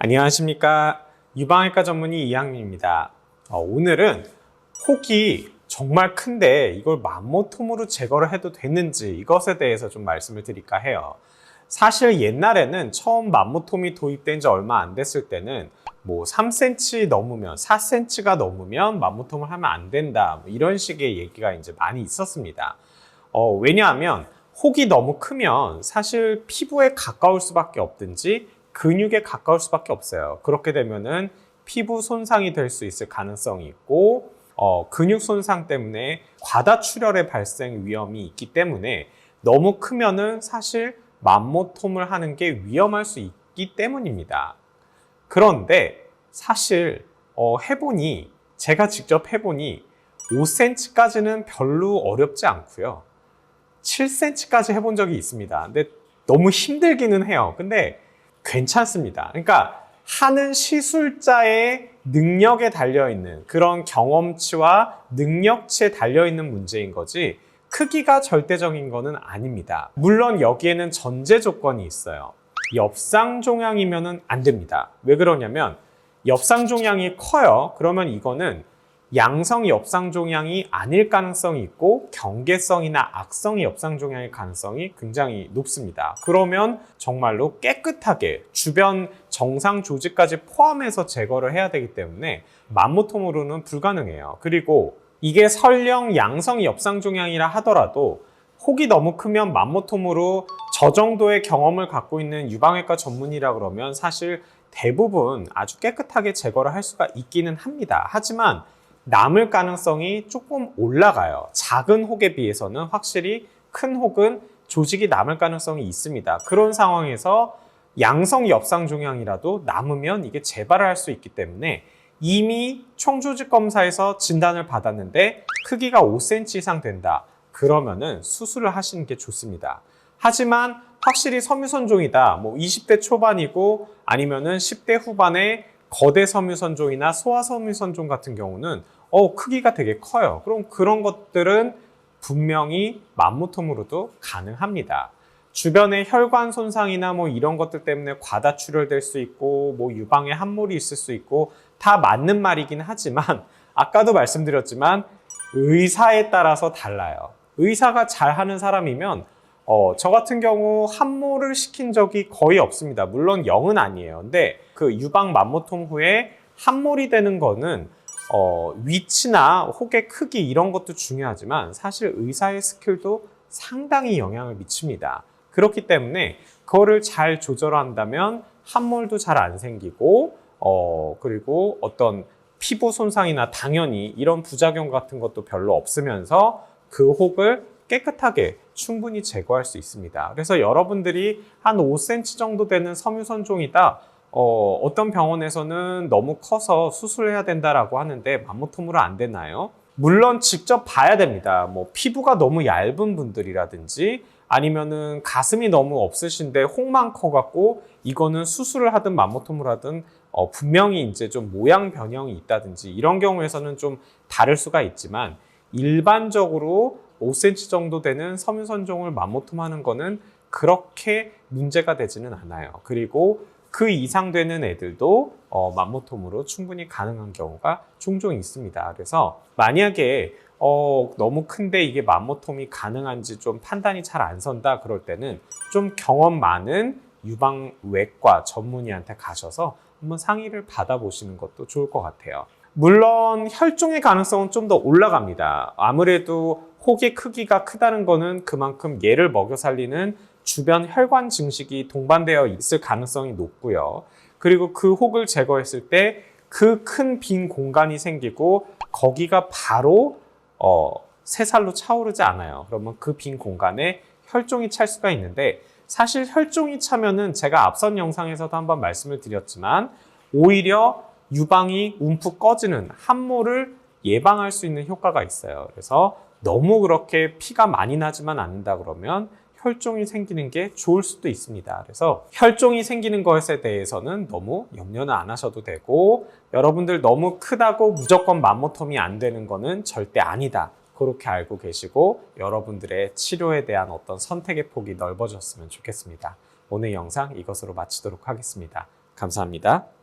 안녕하십니까. 유방외과 전문의 이항민입니다. 오늘은 혹이 정말 큰데 이걸 맘모톰으로 제거를 해도 되는지 이것에 대해서 좀 말씀을 드릴까 해요. 사실 옛날에는 처음 맘모톰이 도입된 지 얼마 안 됐을 때는 뭐 3cm 넘으면 4cm가 넘으면 맘모톰을 하면 안 된다 이런 식의 얘기가 이제 많이 있었습니다. 왜냐하면 혹이 너무 크면 사실 피부에 가까울 수밖에 없든지 근육에 가까울 수밖에 없어요. 그렇게 되면은 피부 손상이 될 수 있을 가능성이 있고 근육 손상 때문에 과다출혈의 발생 위험이 있기 때문에 너무 크면은 사실 맘모톰을 하는 게 위험할 수 있기 때문입니다. 그런데 사실 제가 직접 해보니 5cm까지는 별로 어렵지 않고요. 7cm까지 해본 적이 있습니다. 근데 너무 힘들기는 해요. 근데 괜찮습니다. 그러니까 하는 시술자의 능력에 달려있는 그런 경험치와 능력치에 달려있는 문제인 거지 크기가 절대적인 거는 아닙니다. 물론 여기에는 전제 조건이 있어요. 엽상종양이면 안 됩니다. 왜 그러냐면 엽상종양이 커요. 그러면 이거는 양성 엽상종양이 아닐 가능성이 있고 경계성이나 악성 엽상종양의 가능성이 굉장히 높습니다. 그러면 정말로 깨끗하게 주변 정상 조직까지 포함해서 제거를 해야 되기 때문에 맘모톰으로는 불가능해요. 그리고 이게 설령 양성 엽상종양이라 하더라도 혹이 너무 크면 맘모톰으로 저 정도의 경험을 갖고 있는 유방외과 전문의라 그러면 사실 대부분 아주 깨끗하게 제거를 할 수가 있기는 합니다. 하지만 남을 가능성이 조금 올라가요. 작은 혹에 비해서는 확실히 큰 혹은 조직이 남을 가능성이 있습니다. 그런 상황에서 양성 엽상종양이라도 남으면 이게 재발을 할 수 있기 때문에 이미 총조직 검사에서 진단을 받았는데 크기가 5cm 이상 된다. 그러면은 수술을 하시는 게 좋습니다. 하지만 확실히 섬유선종이다. 뭐 20대 초반이고 아니면은 10대 후반에 거대 섬유선종이나 소아섬유선종 같은 경우는 크기가 되게 커요. 그럼 그런 것들은 분명히 맘모톰으로도 가능합니다. 주변에 혈관 손상이나 뭐 이런 것들 때문에 과다출혈될 수 있고 뭐 유방에 함몰이 있을 수 있고 다 맞는 말이긴 하지만 아까도 말씀드렸지만 의사에 따라서 달라요. 의사가 잘하는 사람이면 저 같은 경우 함몰을 시킨 적이 거의 없습니다. 물론 0은 아니에요. 근데 그 유방 맘모톰 후에 함몰이 되는 거는 위치나 혹의 크기 이런 것도 중요하지만 사실 의사의 스킬도 상당히 영향을 미칩니다. 그렇기 때문에 그거를 잘 조절한다면 함몰도 잘 안 생기고 그리고 어떤 피부 손상이나 당연히 이런 부작용 같은 것도 별로 없으면서 그 혹을 깨끗하게 충분히 제거할 수 있습니다. 그래서 여러분들이 한 5cm 정도 되는 섬유선종이다. 어떤 병원에서는 너무 커서 수술해야 된다라고 하는데 맘모톰으로 안 되나요? 물론 직접 봐야 됩니다. 뭐 피부가 너무 얇은 분들이라든지 아니면은 가슴이 너무 없으신데 혹만 커갖고 이거는 수술을 하든 맘모톰을 하든 분명히 이제 좀 모양 변형이 있다든지 이런 경우에서는 좀 다를 수가 있지만 일반적으로 5cm 정도 되는 섬유선종을 맘모톰 하는 거는 그렇게 문제가 되지는 않아요. 그리고 그 이상 되는 애들도 맘모톰으로 충분히 가능한 경우가 종종 있습니다. 그래서 만약에 너무 큰데 이게 맘모톰이 가능한지 좀 판단이 잘 안 선다 그럴 때는 좀 경험 많은 유방외과 전문의한테 가셔서 한번 상의를 받아보시는 것도 좋을 것 같아요. 물론 혈종의 가능성은 좀 더 올라갑니다. 아무래도 혹의 크기가 크다는 거는 그만큼 얘를 먹여 살리는 주변 혈관 증식이 동반되어 있을 가능성이 높고요. 그리고 그 혹을 제거했을 때 그 큰 빈 공간이 생기고 거기가 바로 새살로 차오르지 않아요. 그러면 그 빈 공간에 혈종이 찰 수가 있는데 사실 혈종이 차면은 제가 앞선 영상에서도 한번 말씀을 드렸지만 오히려 유방이 움푹 꺼지는 함몰을 예방할 수 있는 효과가 있어요. 그래서 너무 그렇게 피가 많이 나지만 않는다 그러면 혈종이 생기는 게 좋을 수도 있습니다. 그래서 혈종이 생기는 것에 대해서는 너무 염려는 안 하셔도 되고 여러분들 너무 크다고 무조건 맘모톰이 안 되는 거는 절대 아니다. 그렇게 알고 계시고 여러분들의 치료에 대한 어떤 선택의 폭이 넓어졌으면 좋겠습니다. 오늘 영상 이것으로 마치도록 하겠습니다. 감사합니다.